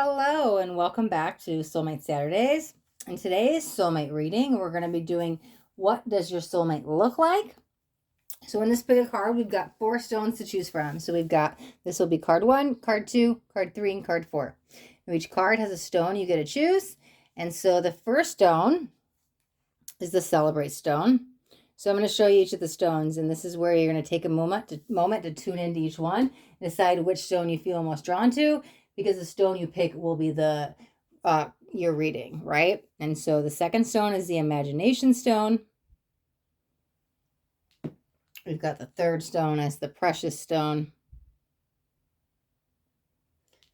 Hello and welcome back to Soulmate Saturdays. In today's soulmate reading, we're going to be doing what does your soulmate look like? So in this big of card, we've got 4 stones to choose from. So we've got, this will be card 1, card 2, card 3, and card 4. And each card has a stone you get to choose. And so the first stone is the Celebrate stone. So I'm going to show you each of the stones, and this is where you're going to take a moment to tune into each one and decide which stone you feel most drawn to, because the stone you pick will be the your reading, right? And so the second stone is the Imagination stone. We've got the third stone as the Precious stone.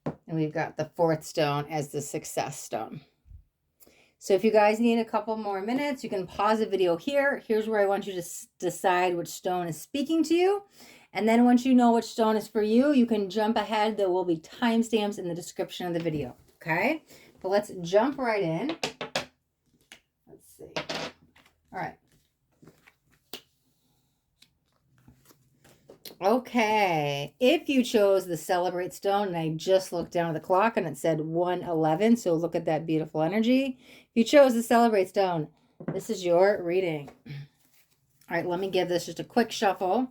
And we've got the fourth stone as the Success stone. So if you guys need a couple more minutes, you can pause the video here. Here's where I want you to decide which stone is speaking to you. And then once you know which stone is for you, you can jump ahead. There will be timestamps in the description of the video. Okay? But let's jump right in. Let's see. All right. Okay, if you chose the Celebrate stone, and I just looked down at the clock and it said 1:11, so look at that beautiful energy. If you chose the Celebrate stone, this is your reading. All right, let me give this just a quick shuffle.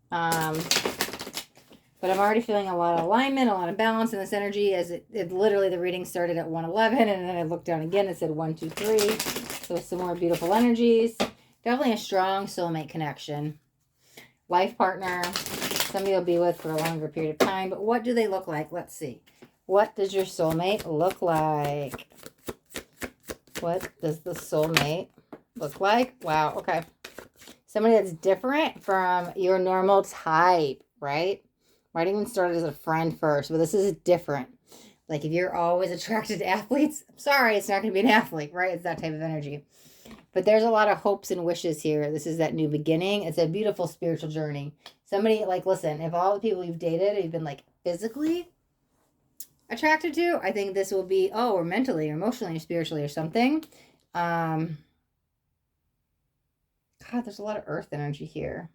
But I'm already feeling a lot of alignment, a lot of balance in this energy, as it literally, the reading started at 1:11, and then I looked down again, it said 1, 2, 3. So some more beautiful energies. Definitely a strong soulmate connection. Life partner, somebody you'll be with for a longer period of time. But what do they look like? Let's see. What does your soulmate look like? What does the soulmate look like? Wow, okay. Somebody that's different from your normal type, right? Might even start as a friend first, but this is different. Like if you're always attracted to athletes, I'm sorry, it's not going to be an athlete, right? It's that type of energy. But there's a lot of hopes and wishes here. This is that new beginning. It's a beautiful spiritual journey. Somebody, like, listen, if all the people you've dated, you've been, like, physically attracted to, I think this will be, or mentally or emotionally or spiritually or something. God, there's a lot of earth energy here.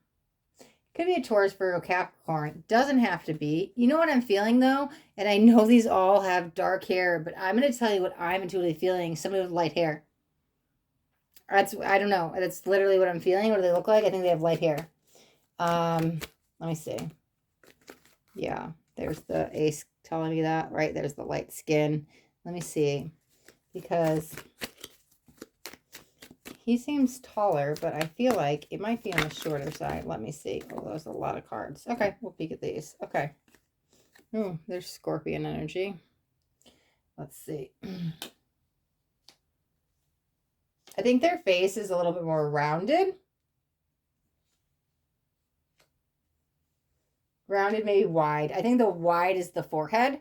Could be a Taurus, Virgo, Capricorn. Doesn't have to be. You know what I'm feeling, though? And I know these all have dark hair, but I'm going to tell you what I'm intuitively feeling. Somebody with light hair. I don't know. That's literally what I'm feeling. What do they look like? I think they have light hair. Let me see. Yeah, there's the ace telling me that, right? There's the light skin. Let me see. Because he seems taller, but I feel like it might be on the shorter side. Let me see. Oh, there's a lot of cards. Okay, we'll peek at these. Okay. Oh, there's Scorpion energy. Let's see. I think their face is a little bit more rounded. Rounded, maybe wide. I think the wide is the forehead.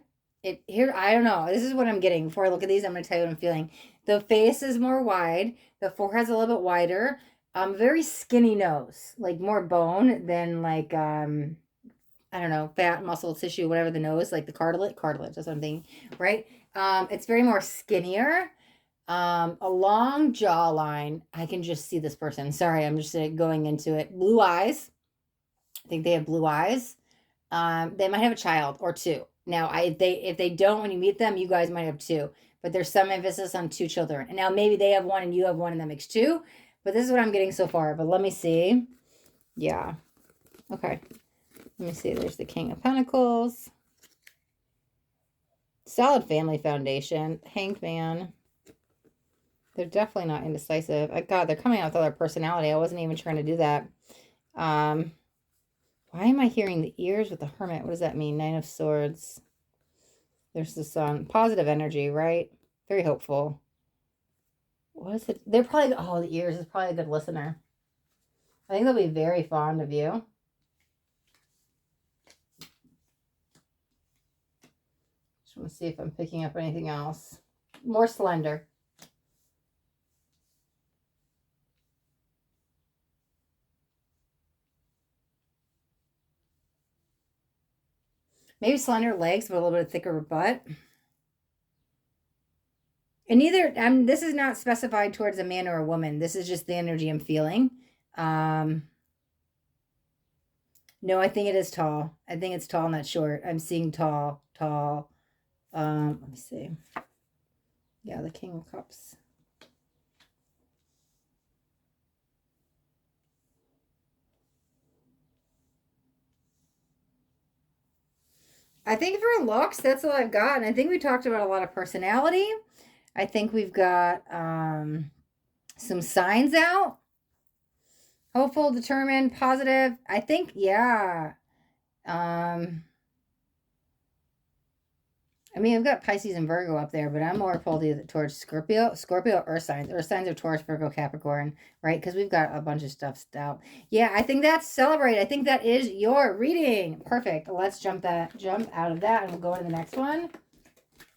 Here, I don't know. This is what I'm getting. Before I look at these, I'm going to tell you what I'm feeling. The face is more wide. The forehead's a little bit wider. Very skinny nose. Like more bone than like, I don't know, fat, muscle, tissue, whatever the nose, like the cartilage, that's what I'm thinking, right? It's very more skinnier. A long jawline. I can just see this person. Sorry, I'm just going into it. Blue eyes. I think they have blue eyes. They might have a child or 2. Now, if they don't, when you meet them, you guys might have 2. But there's some emphasis on 2 children. And now maybe they have 1 and you have 1 and that makes 2. But this is what I'm getting so far. But let me see. Yeah. Okay. Let me see. There's the King of Pentacles. Solid family foundation. Hanged Man. They're definitely not indecisive. God, they're coming out with all their personality. I wasn't even trying to do that. Why am I hearing the ears with the Hermit? What does that mean? 9 of Swords. There's the Sun. Positive energy, right? Very hopeful. What is it? They're probably, the ears is probably a good listener. I think they'll be very fond of you. Just want to see if I'm picking up anything else. More slender. Maybe slender legs, but a little bit thicker butt. And this is not specified towards a man or a woman. This is just the energy I'm feeling. No, I think it is tall. I think it's tall, not short. I'm seeing tall, Let me see. Yeah, the King of Cups. I think for looks, that's all I've got. And I think we talked about a lot of personality. I think we've got some signs out. Hopeful, determined, positive. I think, yeah. I mean, I've got Pisces and Virgo up there, but I'm more pulled towards Scorpio, Earth signs of Taurus, Virgo, Capricorn, right? Because we've got a bunch of stuff out. Yeah, I think that's celebrate. I think that is your reading. Perfect. Let's jump out of that, and we'll go to the next one.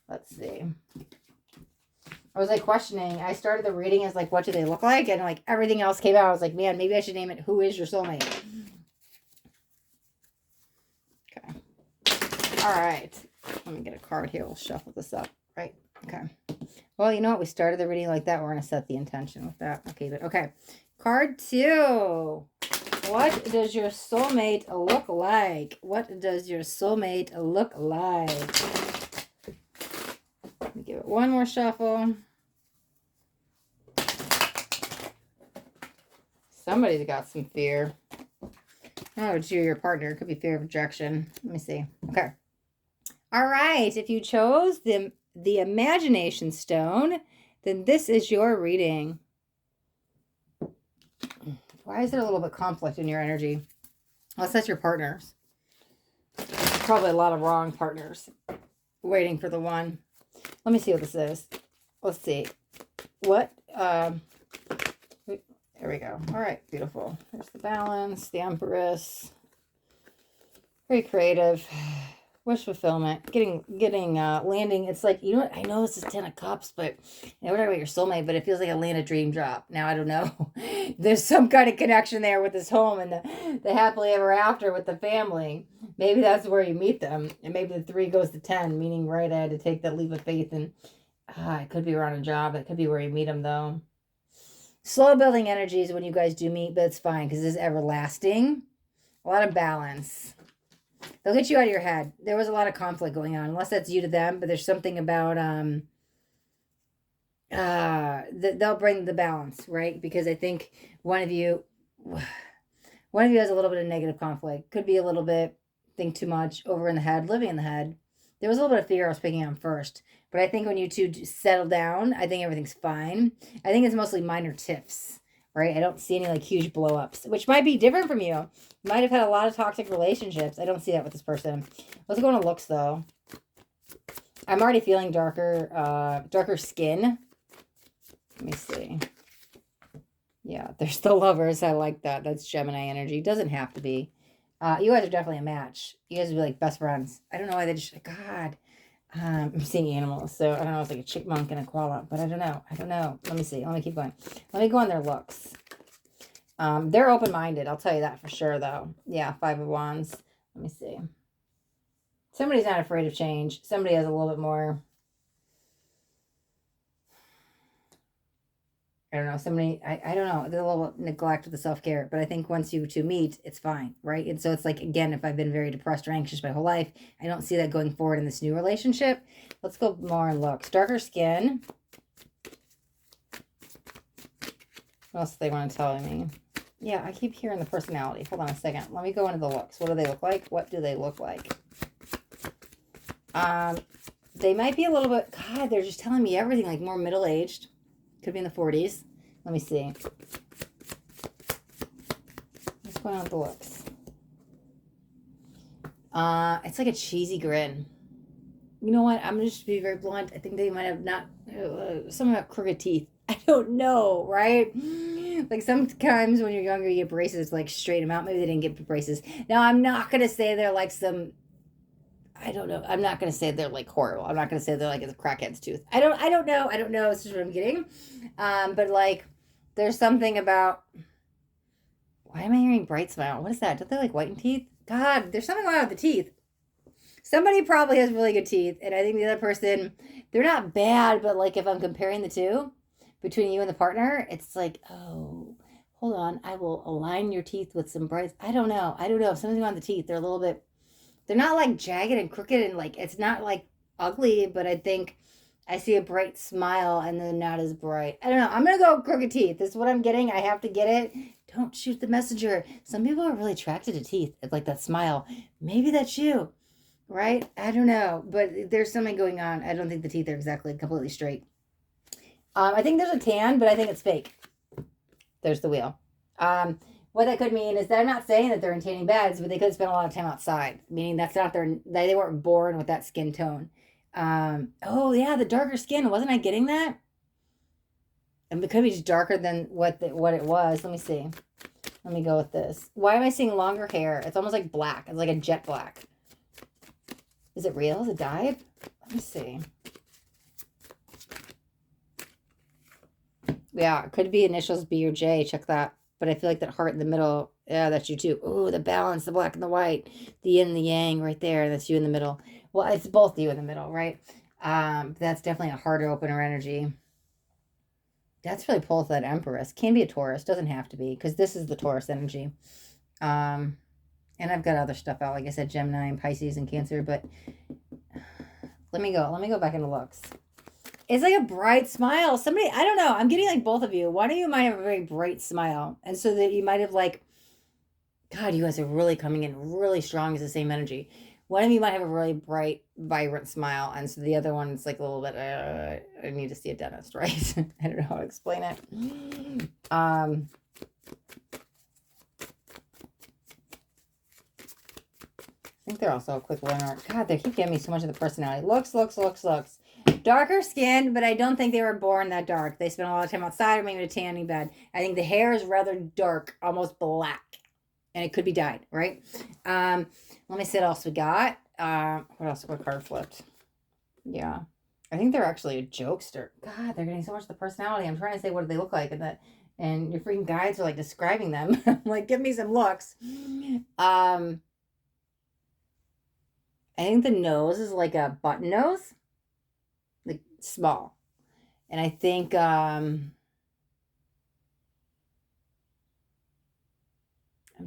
Let's see. I was like questioning. I started the reading as like, what do they look like? And like everything else came out. I was like, man, maybe I should name it Who is Your Soulmate? Okay. All right. Let me get a card here. We'll shuffle this up. Right. Okay. Well, you know what? We started the reading like that. We're going to set the intention with that. Okay. But okay. Card 2. What does your soulmate look like? What does your soulmate look like? Let me give it one more shuffle. Somebody's got some fear. Oh, it's your partner. It could be fear of rejection. Let me see. Okay. All right. If you chose the imagination stone, then this is your reading. Why is there a little bit of conflict in your energy? Unless that's your partners. Probably a lot of wrong partners waiting for the one. Let me see what this is. Let's see. What? There we go. All right. Beautiful. There's the balance, the Empress. Very creative. Wish fulfillment, landing. It's like, you know what? I know this is 10 of Cups, but we're talking about your soulmate, but it feels like a land of dream job. Now, I don't know. There's some kind of connection there with this home and the happily ever after with the family. Maybe that's where you meet them. And maybe the 3 goes to 10, meaning, right, I had to take that leap of faith. And it could be around a job. It could be where you meet them, though. Slow building energies when you guys do meet, but it's fine because this is everlasting. A lot of balance. They'll get you out of your head. There was a lot of conflict going on, unless that's you to them, but there's something about they'll bring the balance, right? Because I think one of you has a little bit of negative conflict. Could be a little bit think too much, over in the head, living in the head. There was a little bit of fear I was picking on first, but I think when you two settle down, I think everything's fine. I think it's mostly minor tiffs, right? I don't see any like huge blow ups, which might be different from you. You might have had a lot of toxic relationships. I don't see that with this person. Let's go into looks though. I'm already feeling darker skin. Let me see. Yeah, there's the Lovers. I like that. That's Gemini energy. Doesn't have to be. You guys are definitely a match. You guys would be like best friends. I don't know why they just, God. I'm seeing animals, so I don't know. It's like a chipmunk and a koala, but I don't know. Let me see. Let me keep going. Let me go on their looks. They're open-minded. I'll tell you that for sure, though. Yeah, 5 of Wands. Let me see. Somebody's not afraid of change. Somebody has a little bit more. I don't know. Somebody, I don't know. There's a little neglect of the self-care, but I think once you two meet, it's fine, right? And so it's like, again, if I've been very depressed or anxious my whole life, I don't see that going forward in this new relationship. Let's go more and looks. Darker skin. What else do they want to tell me? Yeah, I keep hearing the personality. Hold on a second. Let me go into the looks. What do they look like? What do they look like? They might be a little bit, God, they're just telling me everything, like more middle-aged. Could be in the 40s. Let me see. What's going on with the looks? It's like a cheesy grin. You know what? I'm just to be very blunt. I think they might have not, something about crooked teeth. I don't know, right? Like sometimes when you're younger, you get braces, like straighten them out. Maybe they didn't get braces. Now, I'm not going to say they're like some, I don't know. I'm not going to say they're like horrible. I'm not going to say they're like a crackhead's tooth. I don't know. I don't know. This is what I'm getting. But like, there's something about, why am I hearing bright smile? What is that? Don't they like whiten teeth? God, there's something going on with the teeth. Somebody probably has really good teeth. And I think the other person, they're not bad, but like if I'm comparing the two between you and the partner, it's like, oh, hold on. I will align your teeth with some bright. I don't know. If something's going on with the teeth, they're a little bit, they're not like jagged and crooked and like, it's not like ugly, but I think I see a bright smile and then not as bright. I don't know. I'm going to go crooked teeth. This is what I'm getting. I have to get it. Don't shoot the messenger. Some people are really attracted to teeth. It's like that smile. Maybe that's you, right? I don't know. But there's something going on. I don't think the teeth are exactly completely straight. I think there's a tan, but I think it's fake. There's the wheel. What that could mean is that I'm not saying that they're in tanning beds, but they could spend a lot of time outside, meaning that's not they weren't born with that skin tone. Oh yeah, the darker skin. Wasn't I getting that? And it could be just darker than what it was. Let me see. Let me go with this. Why am I seeing longer hair? It's almost like black. It's like a jet black. Is it real? Is it dyed? Let me see. Yeah, it could be initials B or J. Check that. But I feel like that heart in the middle. Yeah, that's you too. Oh, the balance, the black and the white, the yin and the yang right there. That's you in the middle. Well, it's both you in the middle, right? That's definitely a heart opener energy. That's really pulls that Empress. Can be a Taurus. Doesn't have to be, because this is the Taurus energy. And I've got other stuff out. Like I said, Gemini and Pisces and Cancer. But let me go back into looks. It's like a bright smile. Somebody, I don't know. I'm getting like both of you. One of you might have a very bright smile. And so that you might have like, God, you guys are really coming in really strong as the same energy. One of you might have a really bright, vibrant smile. And so the other one's like a little bit, I need to see a dentist, right? I don't know how to explain it. I think they're also a quick learner. God, they keep giving me so much of the personality. Looks. Darker skin, but I don't think they were born that dark. They spent a lot of time outside or maybe in a tanning bed. I think the hair is rather dark, almost black. And it could be dyed, right? Let me see what else we got. What else? What card flipped? Yeah. I think they're actually a jokester. God, they're getting so much of the personality. I'm trying to say what do they look like, and your freaking guides are like describing them. Like, give me some looks. I think the nose is like a button nose. Like small. And I think I'm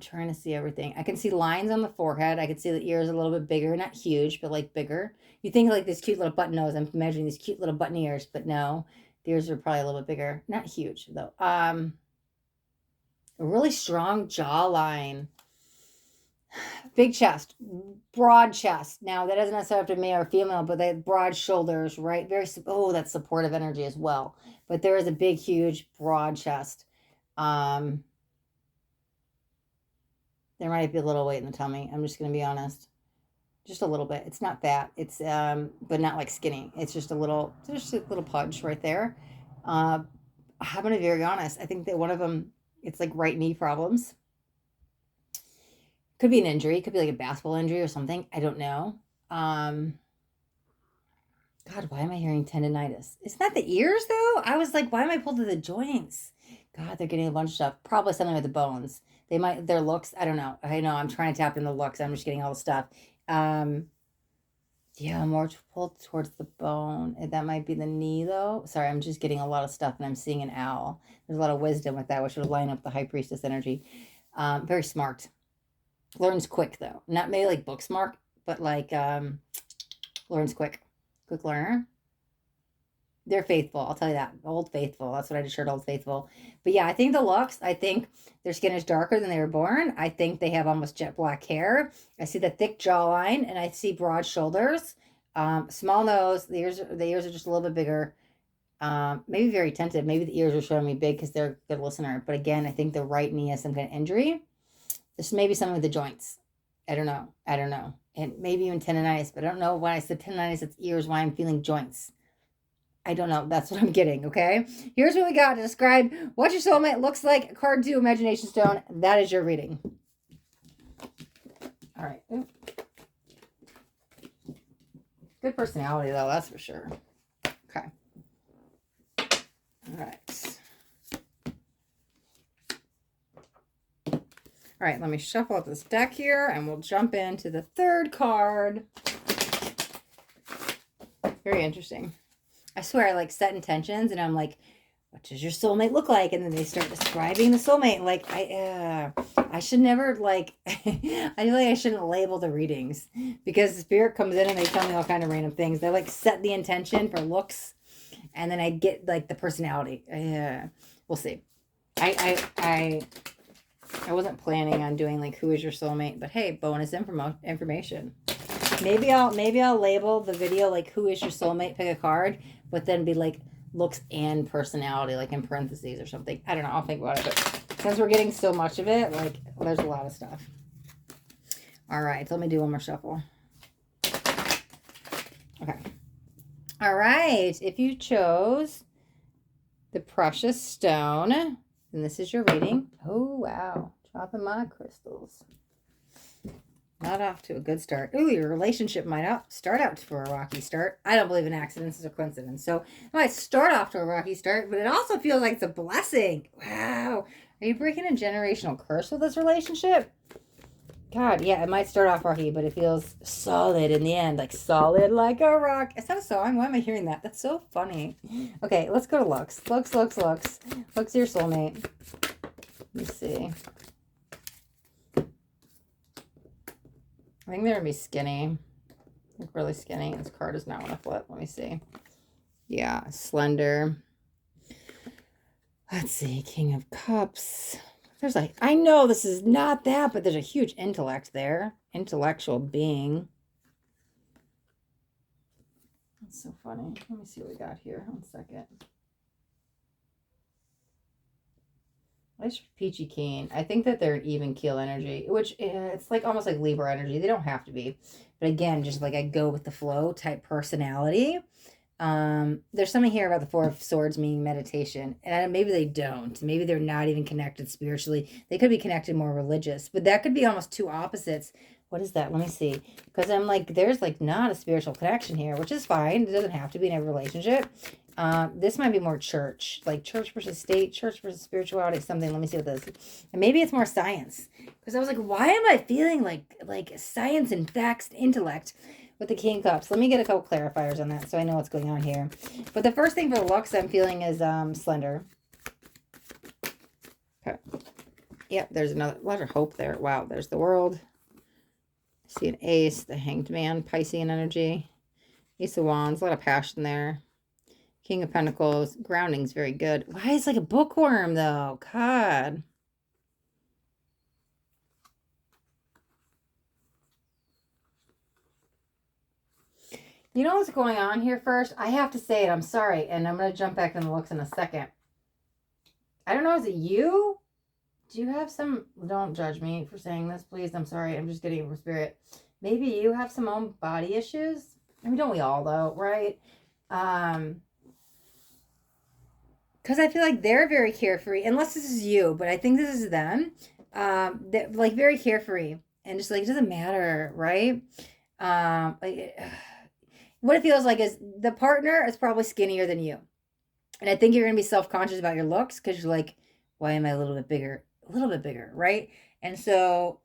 trying to see everything. I can see lines on the forehead. I can see the ears a little bit bigger, not huge, but like bigger. You think like this cute little button nose. I'm imagining these cute little button ears, but no, the ears are probably a little bit bigger. Not huge though. A really strong jawline. Big chest, broad chest. Now that doesn't necessarily have to be male or female, but they have broad shoulders, right? That's supportive energy as well. But there is a big, huge, broad chest. There might be a little weight in the tummy. I'm just going to be honest. Just a little bit. It's not fat. It's, but not like skinny. It's just a little pudge right there. I'm going to be very honest. I think that one of them, it's like right knee problems. Could be an injury. Could be like a basketball injury or something. I don't know. God, why am I hearing tendonitis? It's not the ears though. I was like, why am I pulled to the joints? God, they're getting a bunch of stuff. Probably something with the bones. Their looks. I don't know. I know I'm trying to tap into the looks. I'm just getting all the stuff. Yeah, more pulled towards the bone. That might be the knee though. Sorry, I'm just getting a lot of stuff and I'm seeing an owl. There's a lot of wisdom with that, which would line up the high priestess energy. Very smart. Learns quick though. Not maybe like book smart, but like learns quick. Quick learner. They're faithful. I'll tell you that. Old Faithful. That's what I just heard, Old Faithful. But yeah, I think the looks, I think their skin is darker than they were born. I think they have almost jet black hair. I see the thick jawline and I see broad shoulders. Small nose. The ears are just a little bit bigger. Maybe very attentive. Maybe the ears are showing me big because they're a good listener. But again, I think the right knee has some kind of injury. This may be something with the joints. I don't know. And maybe even tendonitis, but I don't know why I said tendonitis, it's ears, why I'm feeling joints. I don't know. That's what I'm getting, okay? Here's what we got to describe what your soulmate looks like. Card 2, Imagination Stone. That is your reading. All right. Good personality, though. That's for sure. Okay. All right. All right, let me shuffle up this deck here, and we'll jump into the third card. Very interesting. I swear I like set intentions, and I'm like, what does your soulmate look like? And then they start describing the soulmate. Like, I should never, like, I feel like I shouldn't label the readings, because the spirit comes in and they tell me all kind of random things. They like set the intention for looks, and then I get like the personality. We'll see. I wasn't planning on doing like who is your soulmate, but hey, bonus information. Maybe I'll label the video like who is your soulmate, pick a card, but then be like looks and personality, like in parentheses or something. I don't know. I'll think about it. But since we're getting so much of it, like there's a lot of stuff. All right, so let me do one more shuffle. Okay. All right. If you chose the precious stone, then this is your reading. Oh, wow. Dropping my crystals. Not off to a good start. Ooh, your relationship might start out for a rocky start. I don't believe in accidents or coincidence. So it might start off to a rocky start, but it also feels like it's a blessing. Wow. Are you breaking a generational curse with this relationship? God, yeah, it might start off rocky, but it feels solid in the end. Like solid like a rock. Is that a song? Why am I hearing that? That's so funny. Okay, let's go to looks. Looks. Looks your soulmate. Let me see. I think they're going to be skinny. Like really skinny. This card does not want to flip. Let me see. Yeah, slender. Let's see. King of Cups. There's like, I know this is not that, but there's a huge intellect there. Intellectual being. That's so funny. Let me see what we got here. 1 second. Nice peachy keen. I think that they're an even keel energy, which it's like almost like Libra energy. They don't have to be, but again, just like a go with the flow type personality. There's something here about the Four of Swords meaning meditation, and maybe they don't. Maybe they're not even connected spiritually. They could be connected more religious, but that could be almost two opposites. What is that? Let me see. Because I'm like, there's like not a spiritual connection here, which is fine. It doesn't have to be in every relationship. This might be more church, like church versus state, church versus spirituality, something. Let me see what this is. And maybe it's more science. Because I was like, why am I feeling like science and facts and intellect with the King of Cups? Let me get a couple clarifiers on that so I know what's going on here. But the first thing for the looks I'm feeling is slender. Okay. Yep, there's a lot of hope there. Wow, there's the World. I see an Ace, the Hanged Man, Piscean energy. Ace of Wands, a lot of passion there. King of Pentacles, grounding's very good. Why is it like a bookworm though? God. You know what's going on here first? I have to say it. I'm sorry. And I'm going to jump back in the looks in a second. I don't know. Is it you? Do you have some... Don't judge me for saying this, please. I'm sorry. I'm just getting it from spirit. Maybe you have some own body issues? I mean, don't we all, though, right? Because I feel like they're very carefree. Unless this is you, but I think this is them. They're, like, very carefree. And just, like, it doesn't matter, right? What it feels like is the partner is probably skinnier than you. And I think you're going to be self-conscious about your looks because you're like, why am I a little bit bigger? A little bit bigger, right? And so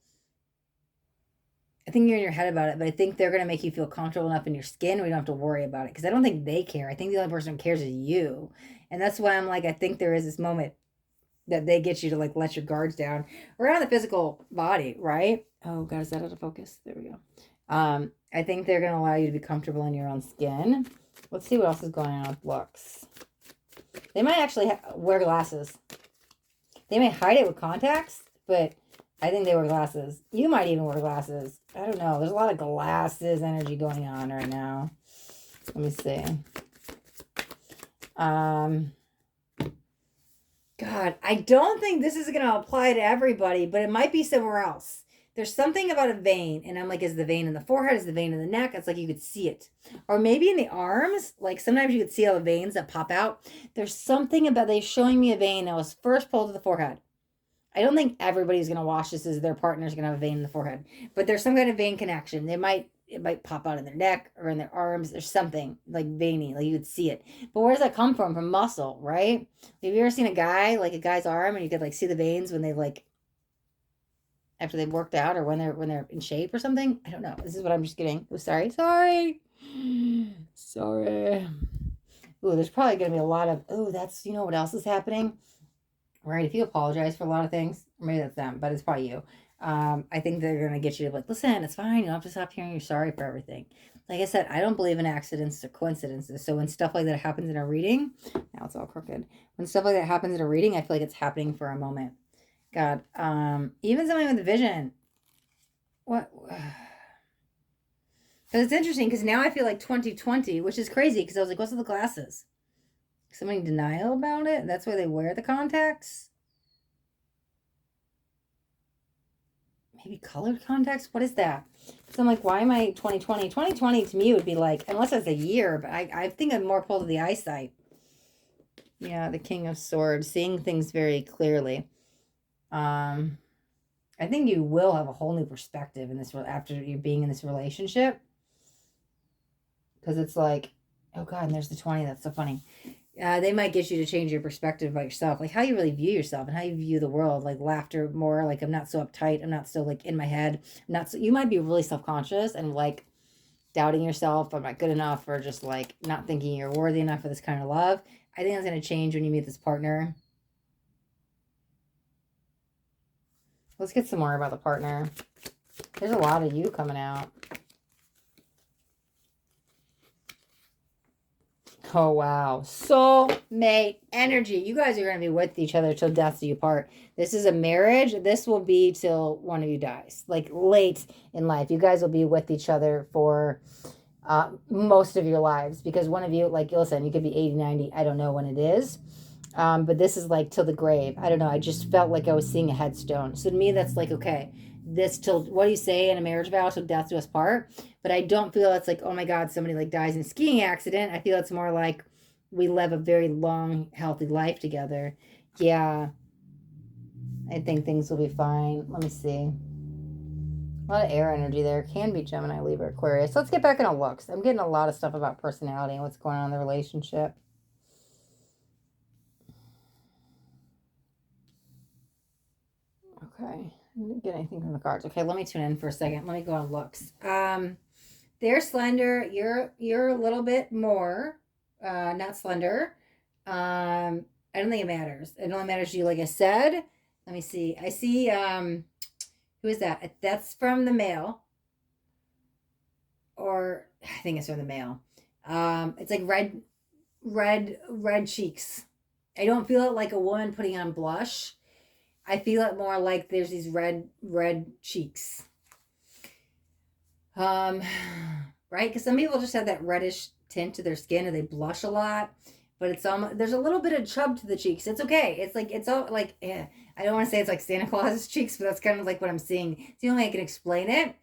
I think you're in your head about it, but I think they're going to make you feel comfortable enough in your skin where you don't have to worry about it because I don't think they care. I think the only person who cares is you. And that's why I'm like, I think there is this moment that they get you to like let your guards down around the physical body, right? Oh, God, is that out of focus? There we go. I think they're going to allow you to be comfortable in your own skin. Let's see what else is going on with looks. They might actually wear glasses. They may hide it with contacts, but I think they wear glasses. You might even wear glasses. I don't know. There's a lot of glasses energy going on right now. Let me see. God, I don't think this is going to apply to everybody, but it might be somewhere else. There's something about a vein, and I'm like, is the vein in the forehead? Is the vein in the neck? It's like you could see it. Or maybe in the arms, like sometimes you could see all the veins that pop out. There's something about, they're showing me a vein that was first pulled to the forehead. I don't think everybody's going to watch this as their partner's going to have a vein in the forehead, but there's some kind of vein connection. It might pop out in their neck or in their arms. There's something like veiny, like you could see it. But where does that come from? From muscle, right? Have you ever seen a guy, like a guy's arm, and you could like see the veins when they like, after they've worked out or when they're in shape or something? I don't know. This is what I'm just getting. Oh, sorry. Ooh, there's probably going to be a lot of, oh, that's, you know what else is happening? Right? If you apologize for a lot of things, or maybe that's them, but it's probably you. I think they're going to get you to like, listen, it's fine. You don't have to stop hearing you're sorry for everything. Like I said, I don't believe in accidents or coincidences. So when stuff like that happens in a reading, now it's all crooked. When stuff like that happens in a reading, I feel like it's happening for a moment. God, even something with a vision. What? Because it's interesting because now I feel like 2020, which is crazy because I was like, what's with the glasses? Somebody in denial about it? That's why they wear the contacts? Maybe colored contacts? What is that? So I'm like, why am I 2020? 2020 to me would be like, unless it's a year, but I think I'm more pulled to the eyesight. Yeah, the King of Swords, seeing things very clearly. I think you will have a whole new perspective in this after you being in this relationship. Because it's like, oh God, and there's the 20. That's so funny. They might get you to change your perspective about yourself, like how you really view yourself and how you view the world. Like laughter more, like I'm not so uptight. I'm not so like in my head. I'm not so. You might be really self-conscious and like doubting yourself. I'm not good enough, or just like not thinking you're worthy enough for this kind of love. I think that's going to change when you meet this partner. Let's get some more about the partner. There's a lot of you coming out. Oh, wow. Soulmate energy. You guys are going to be with each other till death do you part. This is a marriage. This will be till one of you dies. Like late in life. You guys will be with each other for most of your lives. Because one of you, like, listen, you could be 80, 90. I don't know when it is. But this is like till the grave. I don't know. I just felt like I was seeing a headstone. So to me, that's like, okay, this till, what do you say in a marriage vow? Till death do us part. But I don't feel it's like, oh my God, somebody like dies in a skiing accident. I feel it's more like we live a very long, healthy life together. Yeah. I think things will be fine. Let me see. A lot of air energy there. Can be Gemini, Libra, Aquarius. Let's get back into looks. I'm getting a lot of stuff about personality and what's going on in the relationship. Okay. I didn't get anything from the cards. Okay, let me tune in for a second. Let me go on looks. They're slender. You're a little bit more. Not slender. I don't think it matters. It only matters to you, like I said. Let me see. I see who is that? That's from the male. Or I think it's from the male. It's like red cheeks. I don't feel it like a woman putting on blush. I feel it more like there's these red cheeks. Right? Because some people just have that reddish tint to their skin and they blush a lot. But it's there's a little bit of chub to the cheeks. It's okay. It's like it's all like I don't want to say it's like Santa Claus's cheeks, but that's kind of like what I'm seeing. It's the only way I can explain it.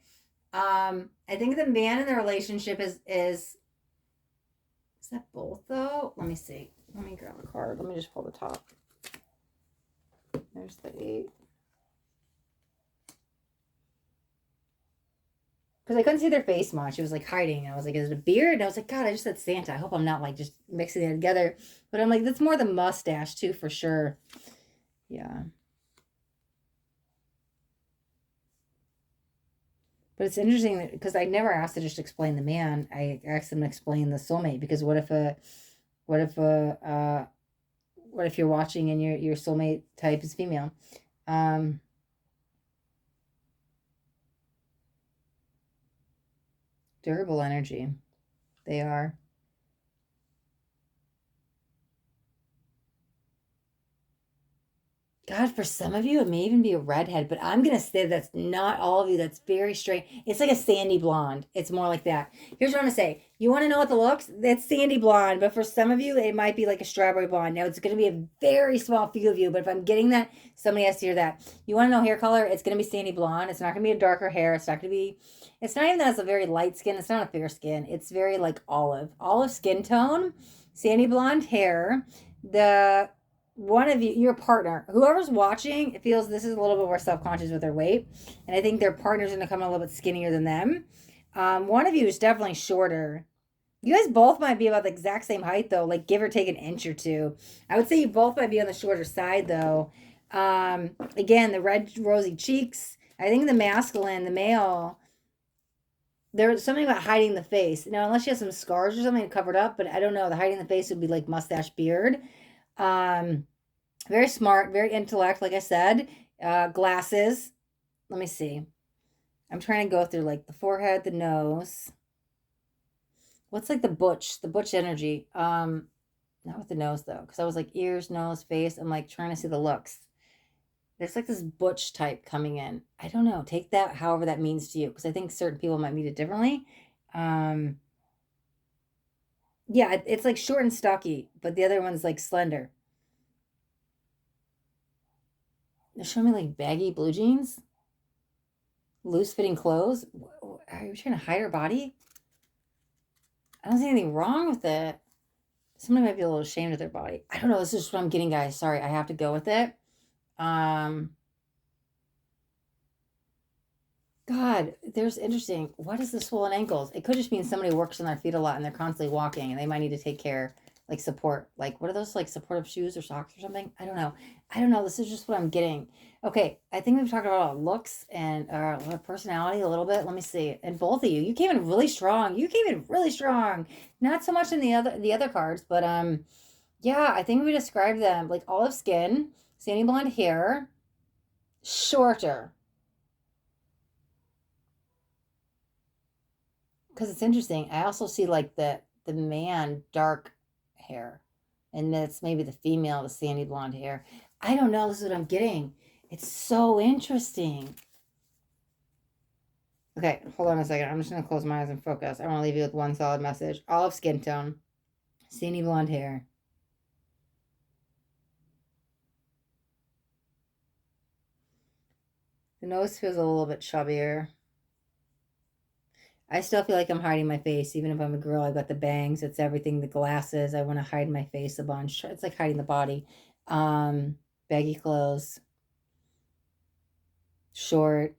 I think the man in the relationship is that both though? Let me see. Let me grab a card. Let me just pull the top. There's the 8. Because I couldn't see their face much. It was like hiding. I was like, is it a beard? And I was like, God, I just said Santa. I hope I'm not like just mixing it together. But I'm like, that's more the mustache too, for sure. Yeah. But it's interesting because I never asked to just explain the man. I asked them to explain the soulmate. Because what if you're watching and your soulmate type is female? Durable energy. They are. God, for some of you, it may even be a redhead, but I'm going to say that's not all of you. That's very straight. It's like a sandy blonde. It's more like that. Here's what I'm going to say. You want to know what the looks? It's sandy blonde, but for some of you, it might be like a strawberry blonde. Now, it's going to be a very small few of you, but if I'm getting that, somebody has to hear that. You want to know hair color? It's going to be sandy blonde. It's not going to be a darker hair. It's not going to be, it's not even that it's a very light skin. It's not a fair skin. It's very like olive skin tone, sandy blonde hair. The one of you, your partner, whoever's watching, feels this is a little bit more self-conscious with their weight. And I think their partner's going to come a little bit skinnier than them. One of you is definitely shorter. You guys both might be about the exact same height, though, like give or take an inch or two. I would say you both might be on the shorter side, though. Again, the red, rosy cheeks. I think the masculine, the male, There's something about hiding the face. Now, unless she has some scars or something covered up, but I don't know. The hiding the face would be like mustache, beard. Um, Very smart, very intellect, like I said. Glasses. Let me see. I'm trying to go through like the forehead, the nose. What's like the butch energy? Not with the nose though, because I was like ears, nose, face. I'm like trying to see the looks. There's like this butch type coming in. I don't know. Take that however that means to you, because I think certain people might mean it differently. Um, yeah, it's like short and stocky, but the other one's like slender. They're showing me like baggy blue jeans, loose fitting clothes. Are you trying to hide her body? I don't see anything wrong with it. Somebody might be a little ashamed of their body. I don't know. This is just what I'm getting, guys. Sorry, I have to go with it. Um, God, there's interesting. What is the swollen ankles? It could just mean somebody works on their feet a lot and they're constantly walking and they might need to take care, like support. Like, what are those, like supportive shoes or socks or something? I don't know. I don't know. This is just what I'm getting. Okay, I think we've talked about looks and personality a little bit. Let me see. And both of you, you came in really strong. You came in really strong. Not so much in the other cards, but yeah, I think we described them like olive skin, sandy blonde hair, shorter. Because it's interesting. I also see like the man dark hair, and that's maybe the female with sandy blonde hair. I don't know. This is what I'm getting. It's so interesting. Okay, hold on a second. I'm just gonna close my eyes and focus. I want to leave you with one solid message. Olive skin tone, sandy blonde hair. The nose feels a little bit chubbier. I still feel like I'm hiding my face, even if I'm a girl. I've got the bangs. It's everything. The glasses. I want to hide my face a bunch. It's like hiding the body. Um, Baggy clothes, short.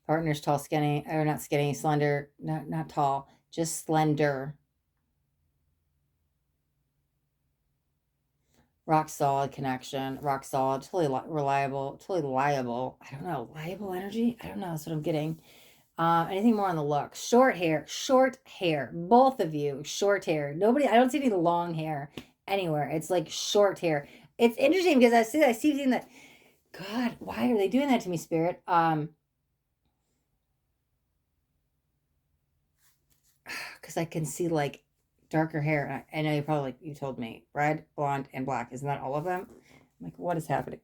Partner's tall, skinny, or not skinny, slender. Not tall, just slender. Rock solid connection. Rock solid. Totally reliable. Totally liable. I don't know. Liable energy. I don't know. That's what I'm getting. Anything more on the look? Short hair, short hair. Both of you, short hair. Nobody, I don't see any long hair anywhere. It's like short hair. It's interesting because I see something that, God, why are they doing that to me, Spirit? Because I can see like darker hair. I know you probably like you told me red, blonde, and black. Isn't that all of them? I'm like, what is happening?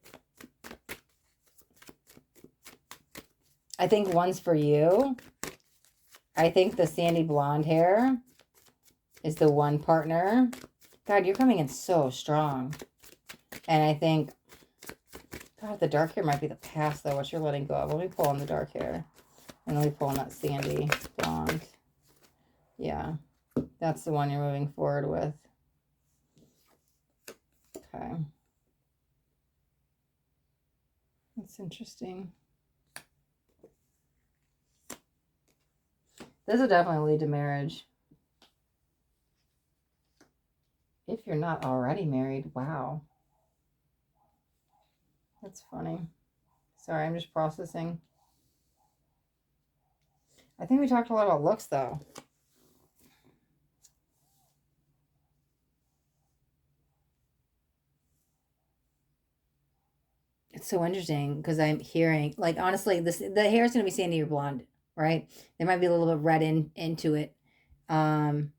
I think one's for you. I think the sandy blonde hair is the one partner. God, you're coming in so strong. And I think, God, the dark hair might be the past, though, what you're letting go of. Let me pull on the dark hair. And let me pull on that sandy blonde. Yeah, that's the one you're moving forward with. Okay. That's interesting. This will definitely lead to marriage. If you're not already married, wow. That's funny. Sorry, I'm just processing. I think we talked a lot about looks, though. It's so interesting because I'm hearing, like, honestly, the hair is going to be sandy or blonde, right? There might be a little bit red into it. Um,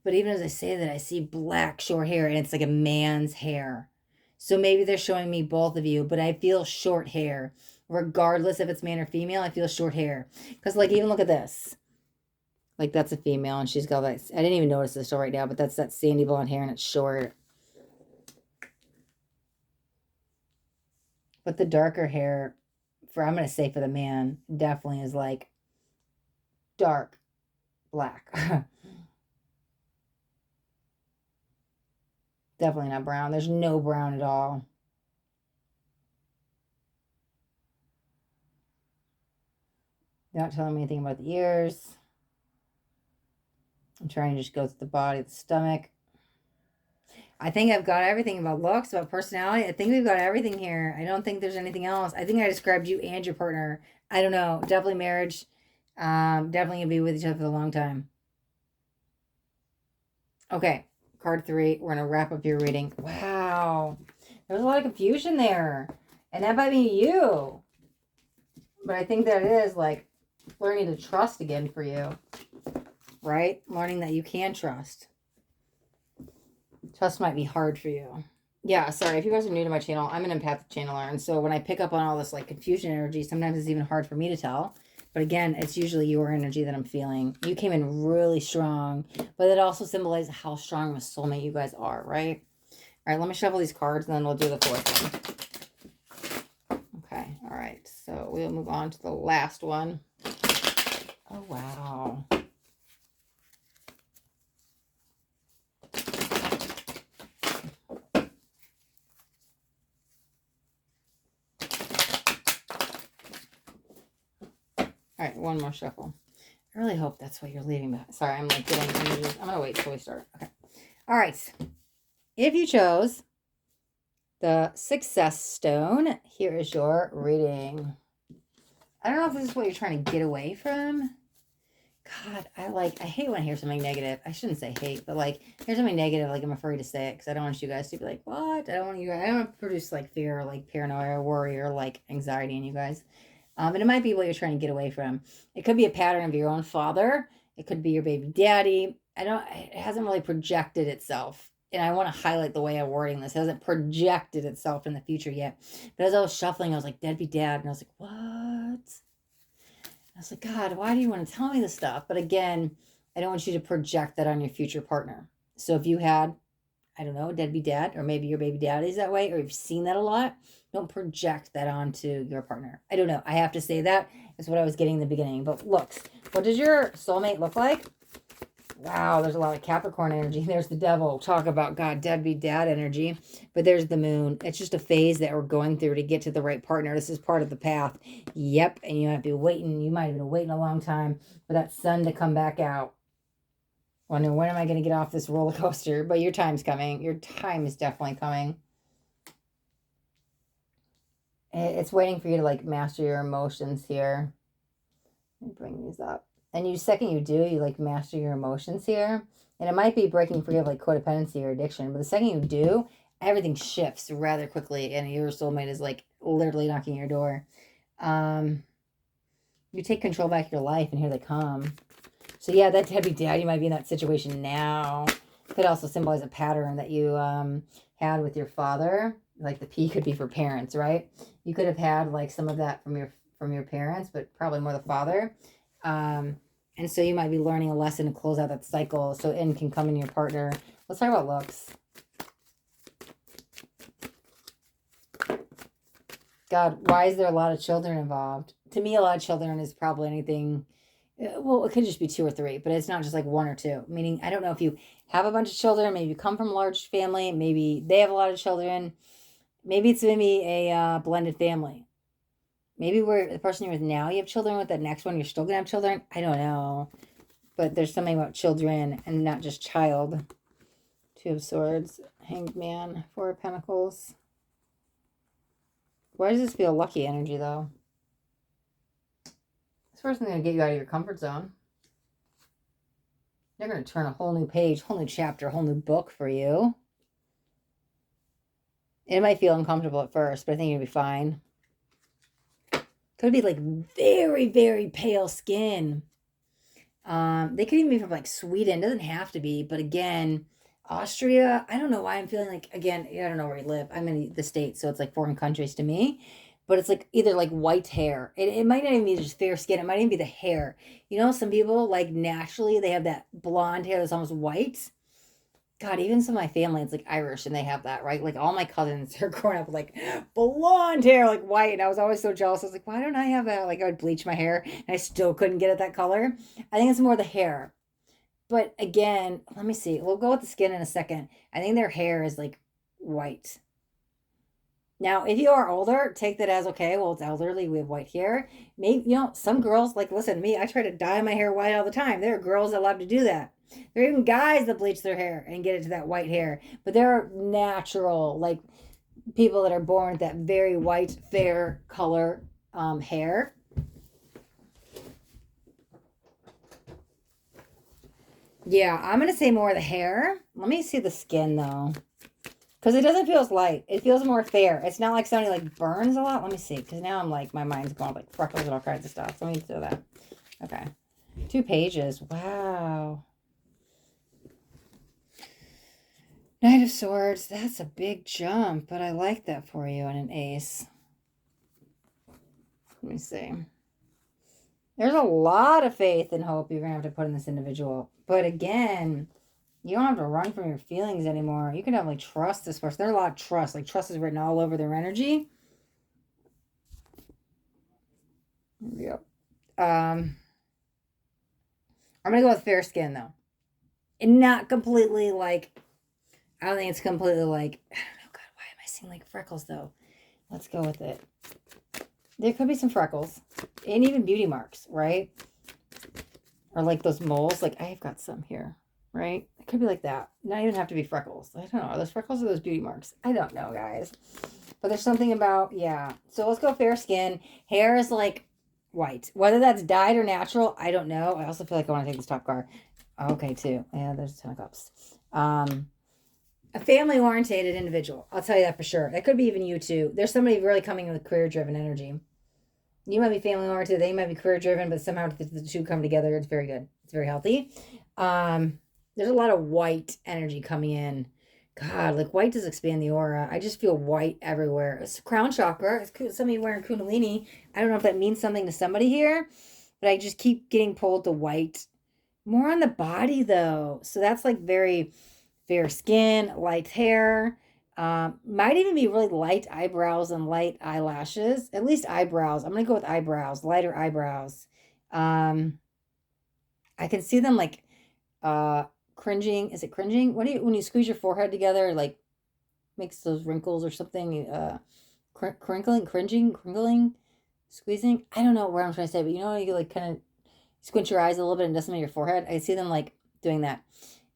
but even as I say that, I see black short hair and it's like a man's hair. So maybe they're showing me both of you, but I feel short hair. Regardless if it's man or female, I feel short hair. Because, like, even look at this. Like, that's a female and she's got like, I didn't even notice this till right now, but that's that sandy blonde hair and it's short. But the darker hair, I'm going to say for the man, definitely is like dark black. Definitely not brown. There's no brown at all. Not telling me anything about the ears. I'm trying to just go through the body, the stomach. I think I've got everything about looks, about personality. I think we've got everything here. I don't think there's anything else. I think I described you and your partner I don't know. Definitely marriage. Definitely gonna be with each other for a long time. Okay, card 3. We're gonna wrap up your reading. Wow, there's a lot of confusion there, and that might be you. But I think that it is like learning to trust again for you, right? Learning that you can trust. Trust might be hard for you. Yeah, sorry. If you guys are new to my channel, I'm an empathic channeler. And so when I pick up on all this like confusion energy, sometimes it's even hard for me to tell. But again, it's usually your energy that I'm feeling. You came in really strong, but it also symbolizes how strong of a soulmate you guys are, right? All right, let me shuffle these cards and then we'll do the fourth one. Okay, all right. So we'll move on to the last one. Oh, wow. All right, one more shuffle. I really hope that's what you're leaving behind. Sorry, I'm like getting images. I'm going to wait till we start. Okay. All right. If you chose the Success Stone, here is your reading. I don't know if this is what you're trying to get away from. God, I hate when I hear something negative. I shouldn't say hate, but like, here's something negative, like I'm afraid to say it because I don't want you guys to be like, what? I don't want to produce like fear or like paranoia or worry or like anxiety in you guys. And it might be what you're trying to get away from. It could be a pattern of your own father. It could be your baby daddy. It hasn't really projected itself. And I want to highlight the way I'm wording this. It hasn't projected itself in the future yet. But as I was shuffling, I was like, deadbeat dad. And I was like, what? I was like, God, why do you want to tell me this stuff? But again, I don't want you to project that on your future partner. So if you had, I don't know, a deadbeat dad, or maybe your baby daddy's that way, or you've seen that a lot, don't project that onto your partner. I don't know. I have to say that is what I was getting in the beginning. But looks, what does your soulmate look like? Wow, there's a lot of Capricorn energy. There's the devil. Talk about God, deadbeat dad energy. But there's the moon. It's just a phase that we're going through to get to the right partner. This is part of the path. Yep. And you might be waiting. You might have been waiting a long time for that sun to come back out. Wonder, when am I going to get off this roller coaster? But your time's coming. Your time is definitely coming. It's waiting for you to like master your emotions here. Let me bring these up. And you second you do, you like master your emotions here. And it might be breaking free of like codependency or addiction, but the second you do, everything shifts rather quickly and your soulmate is like literally knocking your door. You take control back of your life and here they come. So yeah, that deadbeat dad, you might be in that situation now. Could also symbolize a pattern that you had with your father. Like the P could be for parents, right? You could have had like some of that from your parents, but probably more the father. And so you might be learning a lesson to close out that cycle so in can come in your partner. Let's talk about looks. God, why is there a lot of children involved? To me, a lot of children is probably anything. Well, it could just be 2 or 3, but it's not just like 1 or 2. Meaning, I don't know if you have a bunch of children, maybe you come from a large family, maybe they have a lot of children. Maybe it's going to be a blended family. Maybe where the person you're with now, you have children with, the next one, you're still going to have children. I don't know. But there's something about children and not just child. 2 of Swords, Hanged Man, 4 of Pentacles. Why does this feel lucky energy, though? This person's going to get you out of your comfort zone. They're going to turn a whole new page, whole new chapter, whole new book for you. It might feel uncomfortable at first, but I think you'll be fine. Could be like very, very pale skin. They could even be from like Sweden. Doesn't have to be, but again, Austria. I don't know why I'm feeling like, again, I don't know where you live. I'm in the States, so it's like foreign countries to me. But it's like either like white hair. It might not even be just fair skin. It might even be the hair. You know, some people like naturally they have that blonde hair that's almost white. God, even some of my family, it's like Irish and they have that, right? Like all my cousins are growing up with like blonde hair, like white. And I was always so jealous. I was like, why don't I have that? Like I would bleach my hair and I still couldn't get it that color. I think it's more the hair. But again, let me see. We'll go with the skin in a second. I think their hair is like white. Now, if you are older, take that as okay. Well, it's elderly. We have white hair. Maybe, you know, some girls, like, listen, me, I try to dye my hair white all the time. There are girls that love to do that. There are even guys that bleach their hair and get it to that white hair. But there are natural, like, people that are born with that very white, fair color hair. Yeah, I'm going to say more of the hair. Let me see the skin, though. Because it doesn't feel as light. It feels more fair. It's not like somebody, like, burns a lot. Let me see. Because now I'm, like, my mind's going, like, freckles and all kinds of stuff. So let me do that. Okay. 2 pages. Wow. Knight of Swords. That's a big jump. But I like that for you. And an ace. Let me see. There's a lot of faith and hope you're going to have to put in this individual. But again, you don't have to run from your feelings anymore. You can definitely trust this person. There's a lot of trust. Like, trust is written all over their energy. Yep. I'm going to go with fair skin, though. And not completely, like, I don't think it's completely, like, I don't know, God, why am I seeing, like, freckles, though? Let's go with it. There could be some freckles. And even beauty marks, right? Or, like, those moles. Like, I've got some here, right? It could be like that. Not even have to be freckles. I don't know. Are those freckles or those beauty marks? I don't know, guys. But there's something about, yeah. So let's go fair skin. Hair is, like, white. Whether that's dyed or natural, I don't know. I also feel like I want to take this top card. Okay, too. Yeah, there's 10 of cups. A family-oriented individual. I'll tell you that for sure. That could be even you, too. There's somebody really coming in with career-driven energy. You might be family-oriented. They might be career-driven, but somehow the two come together. It's very good. It's very healthy. There's a lot of white energy coming in. God, like, white does expand the aura. I just feel white everywhere. It's crown chakra. It's somebody wearing kundalini. I don't know if that means something to somebody here, but I just keep getting pulled to white. More on the body, though. So that's, like, very fair skin, light hair. Might even be really light eyebrows and light eyelashes. At least eyebrows. I'm going to go with eyebrows. Lighter eyebrows. I can see them, like, cringing. Is it cringing? What do you, when you squeeze your forehead together, like, makes those wrinkles or something? Crinkling, cringing, crinkling, squeezing. I don't know what I'm trying to say, but you know, you like kind of squint your eyes a little bit and doesn't make your forehead. I see them, like, doing that.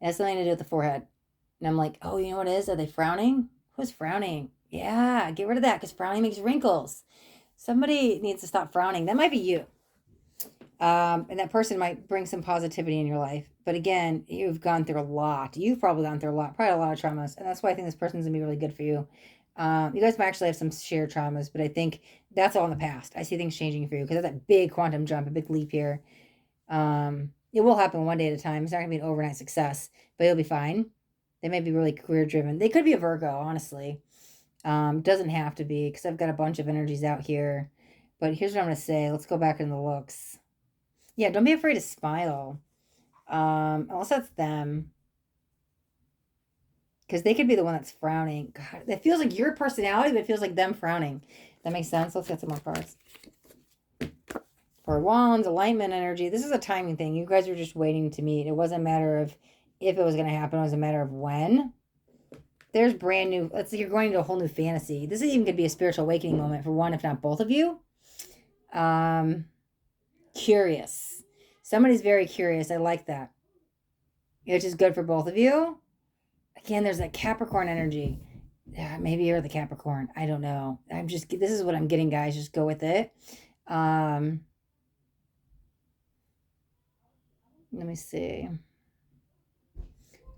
It has something to do with the forehead. And I'm like, oh, you know what it is? Are they frowning? Who's frowning? Yeah, get rid of that because frowning makes wrinkles. Somebody needs to stop frowning. That might be you. And that person might bring some positivity in your life. But again, you've gone through a lot. You've probably gone through probably a lot of traumas. And that's why I think this person's going to be really good for you. You guys might actually have some shared traumas, but I think that's all in the past. I see things changing for you because that's that big quantum jump, a big leap here. It will happen one day at a time. It's not going to be an overnight success, but you'll be fine. They may be really career driven. They could be a Virgo, honestly. Doesn't have to be because I've got a bunch of energies out here. But here's what I'm going to say. Let's go back in the looks. Yeah, don't be afraid to smile. Unless that's them. Because they could be the one that's frowning. God, it feels like your personality, but it feels like them frowning. That makes sense? Let's get some more cards. For Wands, alignment energy. This is a timing thing. You guys were just waiting to meet. It wasn't a matter of if it was going to happen. It was a matter of when. There's brand new. Let's say you're going to a whole new fantasy. This is even going to be a spiritual awakening moment for one, if not both of you. Curious. Somebody's very curious. I like that. Which is good for both of you. Again, there's that Capricorn energy. Yeah, maybe you're the Capricorn. I don't know. This is what I'm getting, guys. Just go with it. Let me see.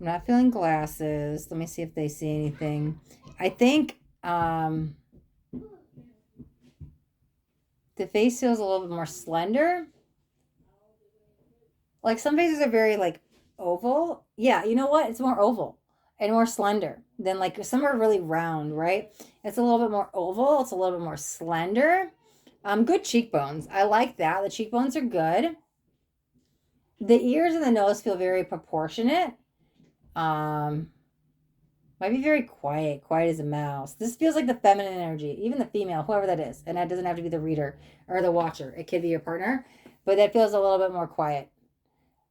I'm not feeling glasses. Let me see if they see anything. I think the face feels a little bit more slender. Like some faces are very like oval. Yeah, you know what? It's more oval and more slender than like some are really round, right? It's a little bit more oval. It's a little bit more slender. Good cheekbones. I like that. The cheekbones are good. The ears and the nose feel very proportionate. Might be very quiet as a mouse. This feels like the feminine energy, even the female, whoever that is. And that doesn't have to be the reader or the watcher. It could be your partner, but that feels a little bit more quiet.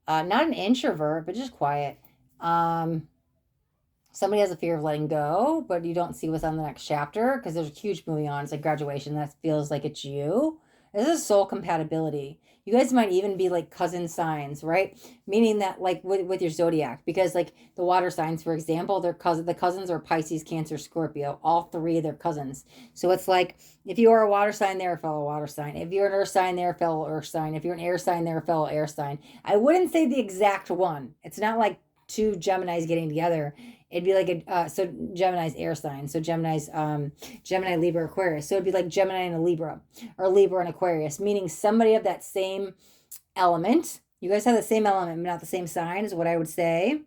Not an introvert, but just quiet. Somebody has a fear of letting go, but you don't see what's on the next chapter because there's a huge moving on. It's like graduation. That feels like it's you. This is soul compatibility. You guys might even be like cousin signs, right? Meaning that like with your zodiac, because like the water signs, for example, the cousins are Pisces, Cancer, Scorpio. All three of their cousins. So it's like if you are a water sign, they're a fellow water sign. If you're an earth sign, they're a fellow earth sign. If you're an air sign, they're a fellow air sign. I wouldn't say the exact one. It's not like two Geminis getting together. It'd be like so Gemini's air sign. So Gemini's Gemini, Libra, Aquarius. So it'd be like Gemini and a Libra, or Libra and Aquarius, meaning somebody of that same element. You guys have the same element, but not the same sign, is what I would say.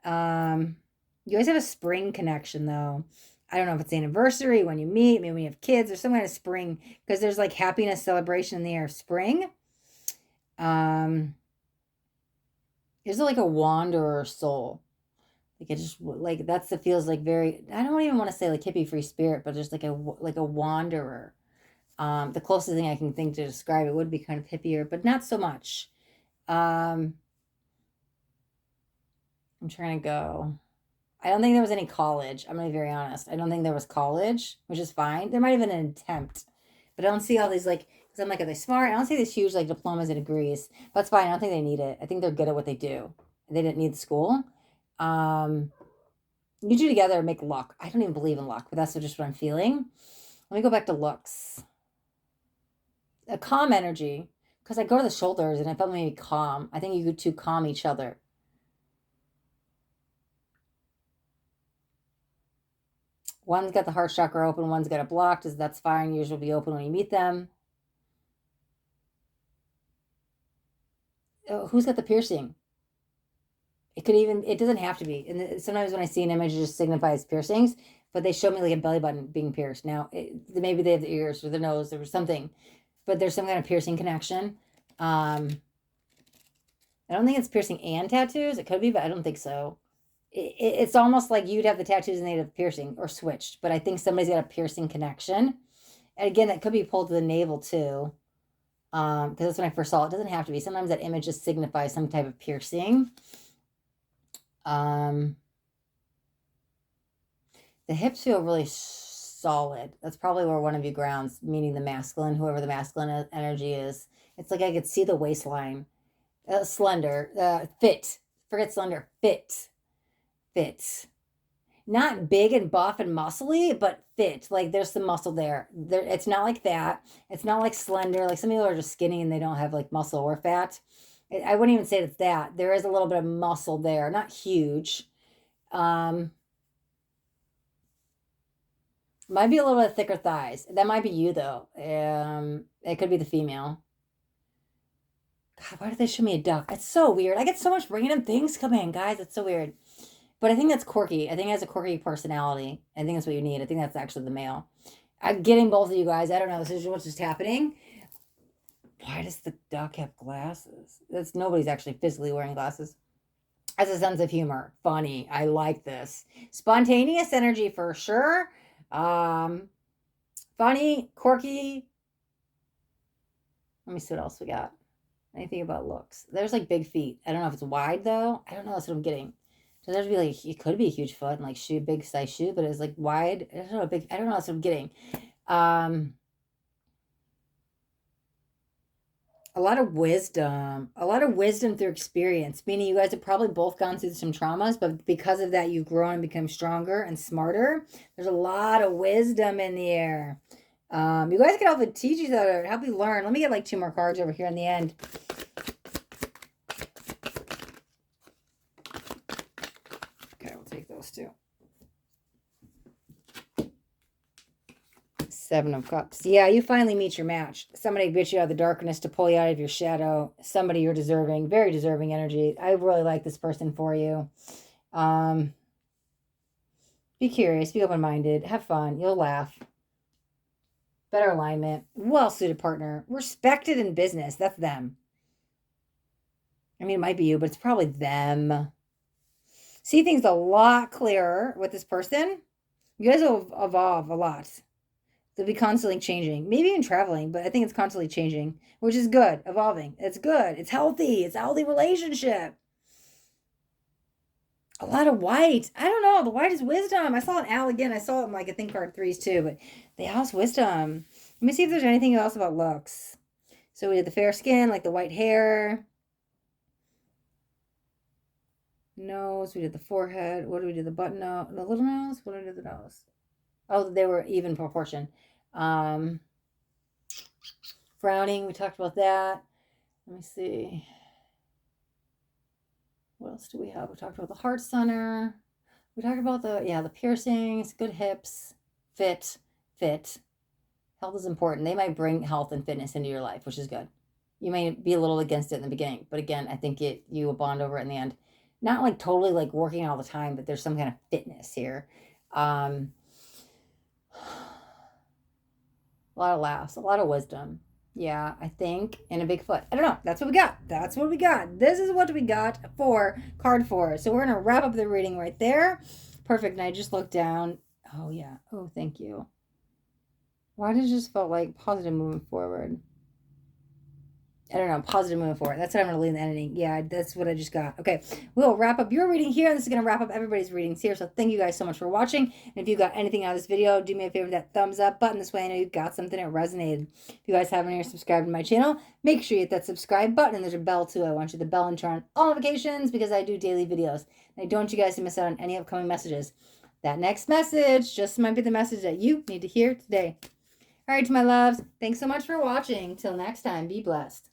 You guys have a spring connection though. I don't know if it's the anniversary, when you meet, maybe when you have kids, or some kind of spring, because there's like happiness, celebration in the air of spring. There's like a wanderer soul. Like it just like that's the feels like very, I don't even want to say like hippie free spirit, but just like a wanderer. The closest thing I can think to describe it would be kind of hippier, but not so much. I'm trying to go. I don't think there was any college. I'm gonna be very honest. I don't think there was college, which is fine. There might have been an attempt, but I don't see all these like, because I'm like, are they smart? I don't see these huge like diplomas and degrees. That's fine. I don't think they need it. I think they're good at what they do. They didn't need the school. You two together make luck. I don't even believe in luck, but that's just what I'm feeling. Let me go back to looks. A calm energy, because I go to the shoulders and I felt maybe calm. I think you two calm each other. One's got the heart chakra open, one's got it blocked. That's fine. Yours will be open when you meet them. Who's got the piercing? It doesn't have to be. And sometimes when I see an image, it just signifies piercings, but they show me like a belly button being pierced. Now, maybe they have the ears or the nose or something, but there's some kind of piercing connection. I don't think it's piercing and tattoos. It could be, but I don't think so. It's almost like you'd have the tattoos and they'd have piercing, or switched, but I think somebody's got a piercing connection. And again, that could be pulled to the navel too. Because that's when I first saw it. It doesn't have to be. Sometimes that image just signifies some type of piercing. The hips feel really solid. That's probably where one of you grounds, meaning the masculine, whoever the masculine energy is. It's like I could see the waistline. Slender. Fit. Forget slender. Fit. Not big and buff and muscly, but fit. Like there's some muscle there. It's not like that. It's not like slender. Like some people are just skinny and they don't have like muscle or fat. I wouldn't even say it's that. There is a little bit of muscle there, not huge. Might be a little bit thicker thighs. That might be you though. It could be the female. God, why did they show me a duck? It's so weird. I get so much random things come in, guys. It's so weird. But I think that's quirky. I think it has a quirky personality. I think that's what you need. I think that's actually the male. I'm getting both of you guys. I don't know. This is what's just happening. Why does the duck have glasses? Nobody's actually physically wearing glasses. Has a sense of humor. Funny. I like this. Spontaneous energy for sure. Funny, quirky. Let me see what else we got. Anything about looks. There's like big feet. I don't know if it's wide though. I don't know. That's what I'm getting. So there's be like, it could be a huge foot and like shoe, big size shoe, but it's like wide. I don't know. I don't know. That's what I'm getting. A lot of wisdom through experience, meaning you guys have probably both gone through some traumas, but because of that, you've grown and become stronger and smarter. There's a lot of wisdom in the air. You guys can help teach each other, help you learn. Let me get like 2 more cards over here in the end. Okay, we'll take those 2. 7 of Cups. Yeah, you finally meet your match. Somebody gets you out of the darkness to pull you out of your shadow. Somebody you're deserving. Very deserving energy. I really like this person for you. Be curious. Be open-minded. Have fun. You'll laugh. Better alignment. Well-suited partner. Respected in business. That's them. I mean, it might be you, but it's probably them. See things a lot clearer with this person. You guys will evolve a lot. They'll be constantly changing, maybe even traveling, but I think it's constantly changing, which is good. Evolving. It's good. It's healthy. It's a healthy relationship. A lot of white. I don't know. The white is wisdom. I saw an owl again. I saw it in like, I think card 3s too, but the owl's wisdom. Let me see if there's anything else about looks. So we did the fair skin, like the white hair. Nose, we did the forehead. What do we do? The button nose, the little nose? What do we do the nose? Oh, they were even proportion. Frowning, we talked about that. Let me see. What else do we have? We talked about the heart center. We talked about the piercings, good hips, fit. Health is important. They might bring health and fitness into your life, which is good. You may be a little against it in the beginning, but again, I think you will bond over it in the end. Not like totally like working all the time, but there's some kind of fitness here. A lot of laughs, a lot of wisdom. Yeah, I think, and a big foot. I don't know. That's what we got. That's what we got. This is what we got for card 4. So we're going to wrap up the reading right there. Perfect. And I just looked down. Oh, yeah. Oh, thank you. Why did it just feel like positive moving forward? I don't know, positive moving forward. That's what I'm going to leave in the editing. Yeah, that's what I just got. Okay, we'll wrap up your reading here, and this is going to wrap up everybody's readings here. So thank you guys so much for watching. And if you got anything out of this video, do me a favor, that thumbs up button. This way I know you got something that resonated. If you guys haven't already subscribed to my channel, make sure you hit that subscribe button. And there's a bell too. I want you to bell and turn on all notifications because I do daily videos. And I don't want you guys to miss out on any upcoming messages. That next message just might be the message that you need to hear today. All right, my loves, thanks so much for watching. Till next time, be blessed.